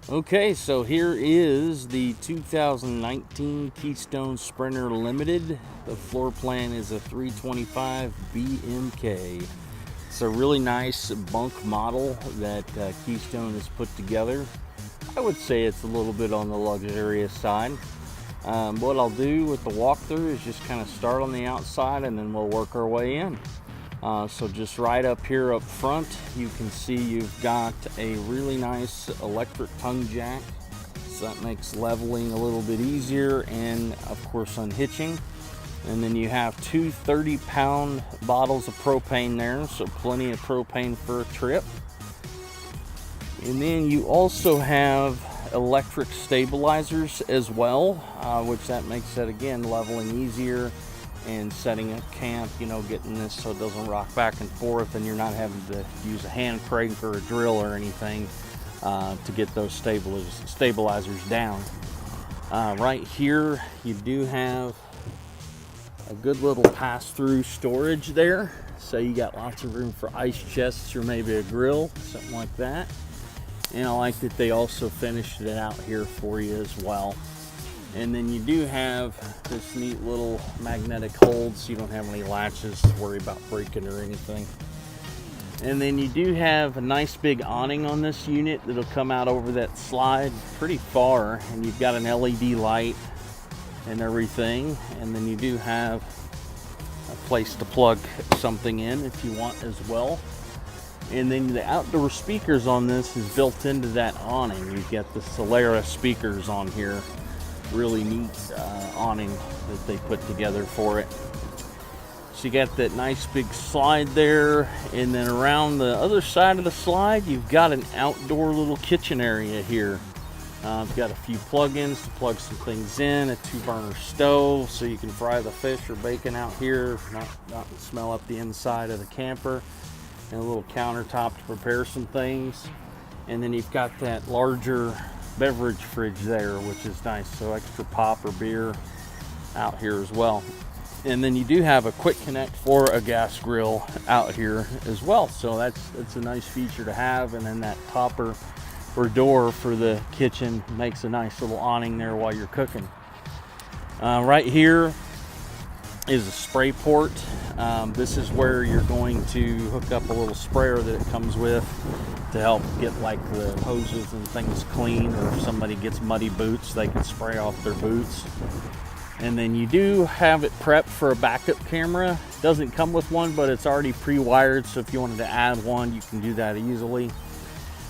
Okay, so here is the 2019 Keystone Sprinter Limited. The floor plan is a 325 BMK. It's a really nice bunk model that Keystone has put together. I would say it's a little bit on the luxurious side. What I'll do with the walkthrough is just kind of start on the outside and then we'll work our way in. So just right up here up front, you can see you've got a really nice electric tongue jack. So that makes leveling a little bit easier and of course unhitching. And then you have two 30-pound bottles of propane there, so plenty of propane for a trip. And then you also have electric stabilizers as well, which that makes that again leveling easier and setting up camp, getting this so it doesn't rock back and forth and you're not having to use a hand crank or a drill or anything to get those stabilizers down. Right here you do have a good little pass-through storage there, so you got lots of room for ice chests or maybe a grill, something like that. And I like that they also finished it out here for you as well. And then you do have this neat little magnetic hold, so you don't have any latches to worry about breaking or anything. And then you do have a nice big awning on this unit that'll come out over that slide pretty far, and you've got an LED light and everything. And then you do have a place to plug something in if you want as well. And then the outdoor speakers on this is built into that awning. You've got the Solera speakers on here. Really neat awning that they put together for it. So you got that nice big slide there, and then around the other side of the slide you've got an outdoor little kitchen area here. I've got a few plug-ins to plug some things in, a 2-burner stove so you can fry the fish or bacon out here, not smell up the inside of the camper, and a little countertop to prepare some things. And then you've got that larger beverage fridge there, which is nice, so extra pop or beer out here as well. And then you do have a quick connect for a gas grill out here as well, so that's a nice feature to have. And then that topper or door for the kitchen makes a nice little awning there while you're cooking. Right here is a spray port. This is where you're going to hook up a little sprayer that it comes with to help get like the hoses and things clean, or if somebody gets muddy boots they can spray off their boots. And then you do have it prepped for a backup camera. It doesn't come with one, but it's already pre-wired, so if you wanted to add one you can do that easily.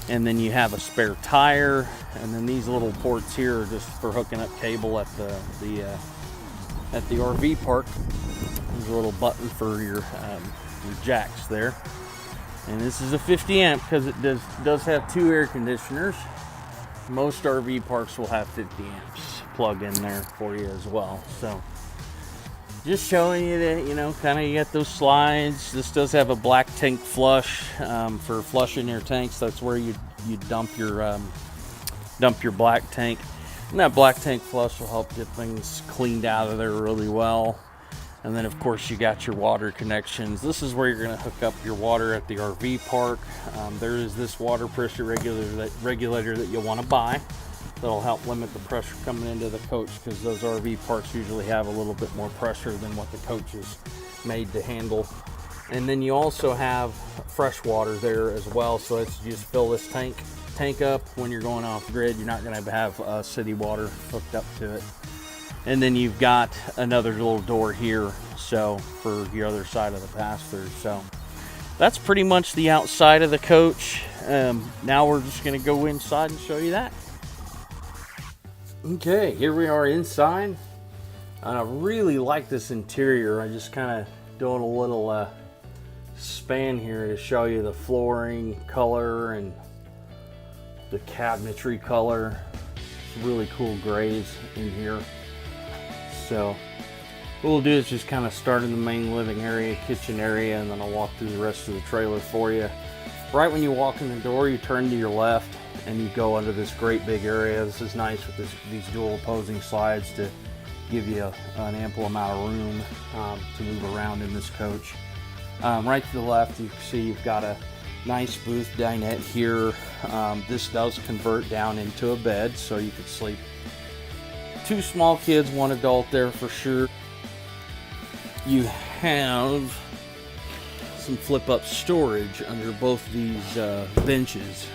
And then you have a spare tire, and then these little ports here are just for hooking up cable at the RV park. There's a little button for your jacks there. And this is a 50 amp because it does have 2 air conditioners. Most RV parks will have 50 amps plug in there for you as well. So just showing you that, kind of you got those slides. This does have a black tank flush for flushing your tanks. That's where you dump your black tank. And that black tank flush will help get things cleaned out of there really well. And then of course you got your water connections. This is where you're going to hook up your water at the RV park. There is this water pressure regulator that you'll want to buy. That'll help limit the pressure coming into the coach, because those RV parks usually have a little bit more pressure than what the coach is made to handle. And then you also have fresh water there as well, so it's just fill this tank up when you're going off grid. You're not going to have city water hooked up to it. And then you've got another little door here, so for your other side of the pass-through. So that's pretty much the outside of the coach. Now we're just going to go inside and show you that. Okay, here we are inside. I really like this interior. I just kind of doing a little span here to show you the flooring color and the cabinetry color. It's really cool grays in here. So what we'll do is just kind of start in the main living area, kitchen area, and then I'll walk through the rest of the trailer for you. Right when you walk in the door, you turn to your left and you go under this great big area. This is nice with these dual opposing slides to give you an ample amount of room to move around in this coach. Right to the left, you can see you've got a Nice booth dinette here. This does convert down into a bed, so you could sleep 2 small kids, 1 adult there for sure. You have some flip-up storage under both these benches,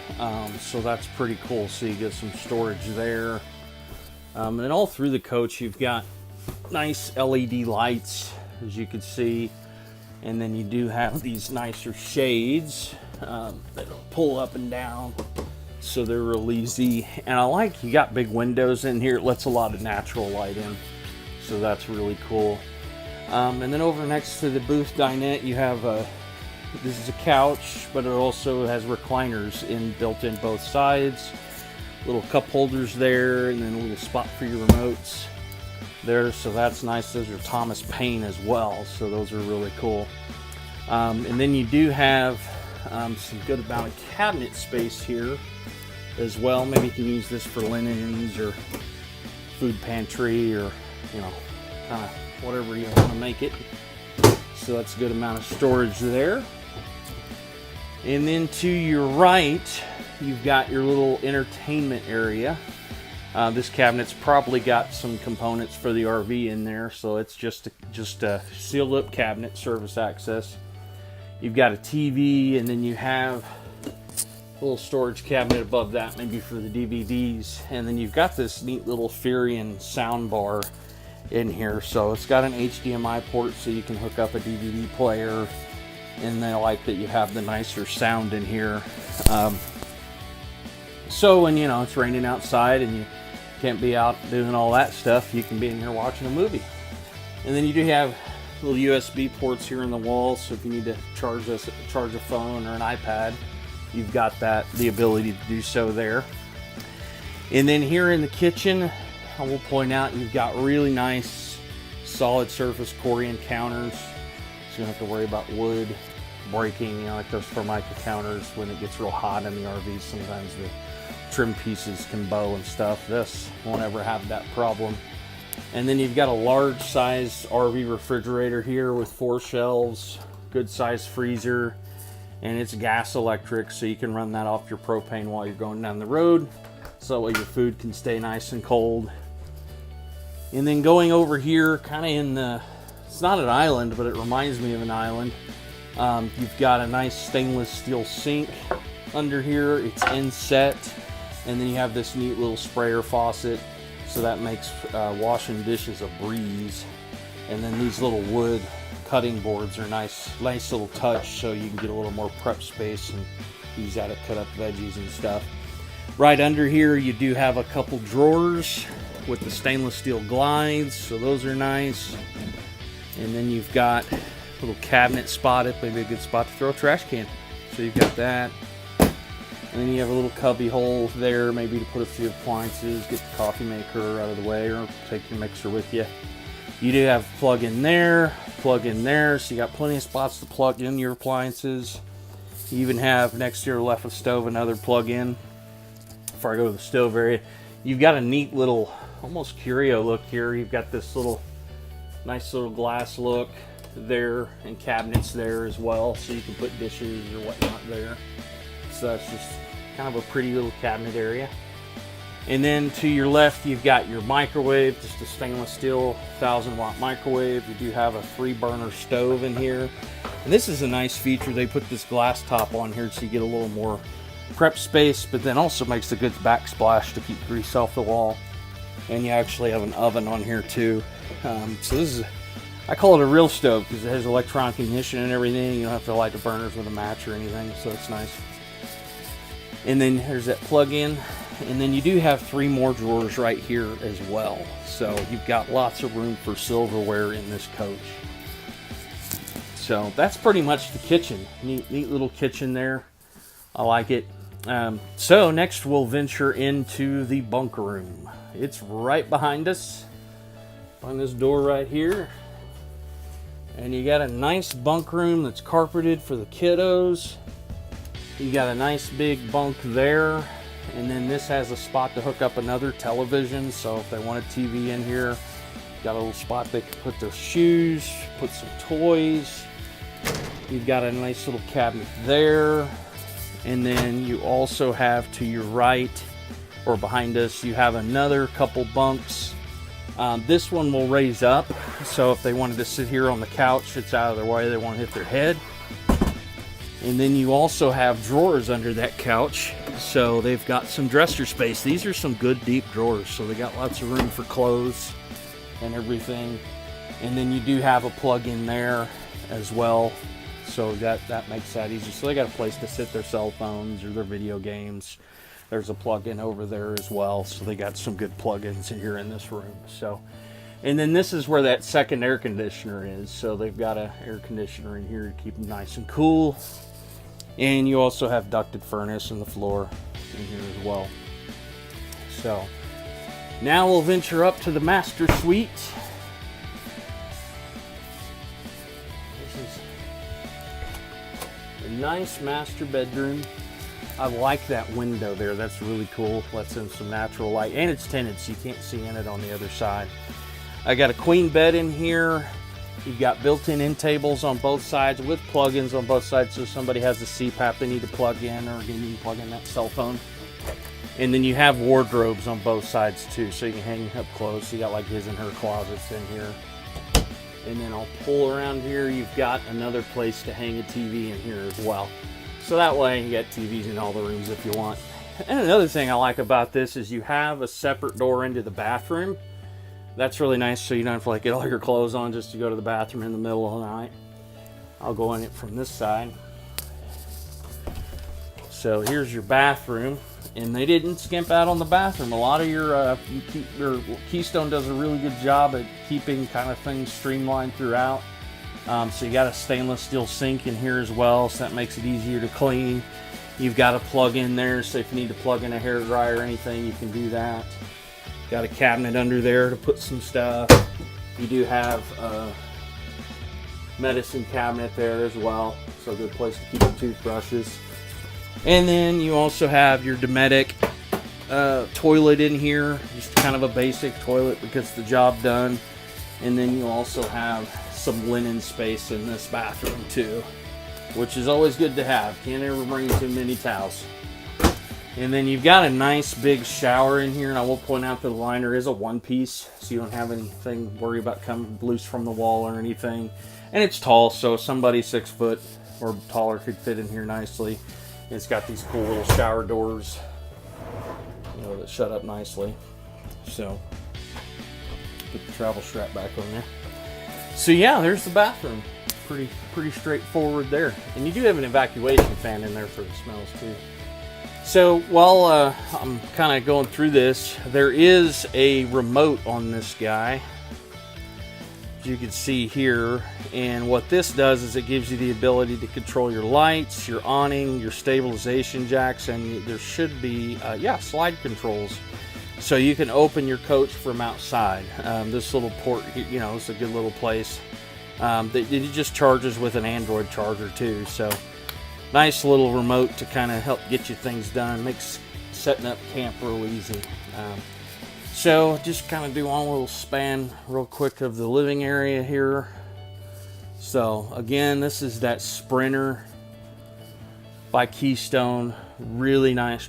so that's pretty cool. So you get some storage there. And then all through the coach, you've got nice LED lights, as you can see, and then you do have these nicer shades that'll pull up and down, so they're real easy. And I like you got big windows in here. It lets a lot of natural light in, so that's really cool. And then over next to the booth dinette, you have this is a couch, but it also has recliners built in both sides. Little cup holders there, and then a little spot for your remotes there, so that's nice. Those are Thomas Paine as well, so those are really cool. And then you do have some good amount of cabinet space here as well. Maybe you can use this for linens or food pantry, or kind of whatever you want to make it. So that's a good amount of storage there. And then to your right, you've got your little entertainment area. This cabinet's probably got some components for the RV in there, so it's just a sealed up cabinet, service access. You've got a TV, and then you have a little storage cabinet above that, maybe for the DVDs. And then you've got this neat little Furion sound bar in here, so it's got an HDMI port, so you can hook up a DVD player. And I like that you have the nicer sound in here. So when it's raining outside and you can't be out doing all that stuff, you can be in here watching a movie. And then you do have little USB ports here in the wall, so if you need to charge a phone or an iPad, you've got the ability to do so there. And then here in the kitchen, I will point out you've got really nice solid surface Corian counters, so you don't have to worry about wood breaking, like those Formica counters. When it gets real hot in the RVs, sometimes the trim pieces can bow and stuff. This won't ever have that problem. And then you've got a large size RV refrigerator here with 4 shelves, good size freezer, and it's gas electric, so you can run that off your propane while you're going down the road, so that way your food can stay nice and cold. And then going over here, kind of it's not an island, but it reminds me of an island. You've got a nice stainless steel sink under here. It's inset, and then you have this neat little sprayer faucet, so that makes washing dishes a breeze. And then these little wood cutting boards are nice little touch, so you can get a little more prep space and use that to cut up veggies and stuff. Right under here, you do have a couple drawers with the stainless steel glides, so those are nice. And then you've got a little cabinet spot, maybe a good spot to throw a trash can, so you've got that. And then you have a little cubby hole there, maybe to put a few appliances, get the coffee maker out of the way, or take your mixer with you. You do have plug in there, so you got plenty of spots to plug in your appliances. You even have next to your left of stove another plug in. Before I go to the stove area, you've got a neat little, almost curio look here. You've got this nice little glass look there, and cabinets there as well, so you can put dishes or whatnot there. So that's just kind of a pretty little cabinet area. And then to your left, you've got your microwave, just a stainless steel 1000-watt microwave. You do have a 3-burner stove in here. And this is a nice feature. They put this glass top on here so you get a little more prep space, but then also makes a good backsplash to keep grease off the wall. And you actually have an oven on here too. So this is, I call it a real stove because it has electronic ignition and everything. You don't have to light the burners with a match or anything, so it's nice. And then there's that plug-in, and then you do have 3 more drawers right here as well. So you've got lots of room for silverware in this coach. So that's pretty much the kitchen. Neat little kitchen there. I like it. So next we'll venture into the bunk room. It's right behind us, behind this door right here. And you got a nice bunk room that's carpeted for the kiddos. You got a nice big bunk there, and then this has a spot to hook up another television, so if they want a TV in here, got a little spot they can put their shoes, put some toys. You've got a nice little cabinet there, And then you also have to your right, or behind us, you have another couple bunks. This one will raise up, so if they wanted to sit here on the couch, it's out of their way, they won't hit their head. And then you also have drawers under that couch, so they've got some dresser space. These are some good deep drawers, so they got lots of room for clothes and everything. And then you do have a plug in there as well, so that makes that easy. So they got a place to sit their cell phones or their video games. There's a plug-in over there as well, so they got some good plug-ins in here in this room. So, and then this is where that second air conditioner is. So they've got an air conditioner in here to keep them nice and cool. And you also have ducted furnace in the floor in here as well. So now we'll venture up to the master suite. This is a nice master bedroom. I like that window there. That's really cool. Lets in some natural light. And it's tinted, so you can't see in it on the other side. I got a queen bed in here. You've got built-in end tables on both sides with plug-ins on both sides. So if somebody has the CPAP they need to plug in, or again, you can plug in that cell phone. And then you have wardrobes on both sides too, so you can hang up clothes. So you got like his and her closets in here. And then I'll pull around here. You've got another place to hang a TV in here as well. So that way you got TVs in all the rooms if you want. And another thing I like about this is you have a separate door into the bathroom. That's really nice, so you don't have to like get all your clothes on just to go to the bathroom in the middle of the night. I'll go in it from this side. So here's your bathroom, and they didn't skimp out on the bathroom. A lot of your Keystone does a really good job at keeping kind of things streamlined throughout. So you got a stainless steel sink in here as well, so that makes it easier to clean. You've got a plug in there, so if you need to plug in a hair dryer or anything, you can do that. Got a cabinet under there to put some stuff. You do have a medicine cabinet there as well, so a good place to keep your toothbrushes. And then you also have your Dometic toilet in here, just kind of a basic toilet that gets the job done. And then you also have some linen space in this bathroom too, which is always good to have. Can't ever bring too many towels. And then you've got a nice big shower in here, and I will point out that the liner is a one-piece, so you don't have anything to worry about coming loose from the wall or anything. And it's tall, so somebody 6 foot or taller could fit in here nicely. And it's got these cool little shower doors, you know, that shut up nicely. So put the travel strap back on there. So yeah, there's the bathroom. Pretty straightforward there. And you do have an evacuation fan in there for the smells too. So while I'm kind of going through this, there is a remote on this guy, as you can see here. And what this does is it gives you the ability to control your lights, your awning, your stabilization jacks, and there should be, slide controls. So you can open your coach from outside. This little port, you know, it's a good little place. It just charges with an Android charger too. So nice little remote to kind of help get you things done. Makes setting up camp real easy. So just kind of do one little span real quick of the living area here. So again, this is that Sprinter by Keystone. Really nice.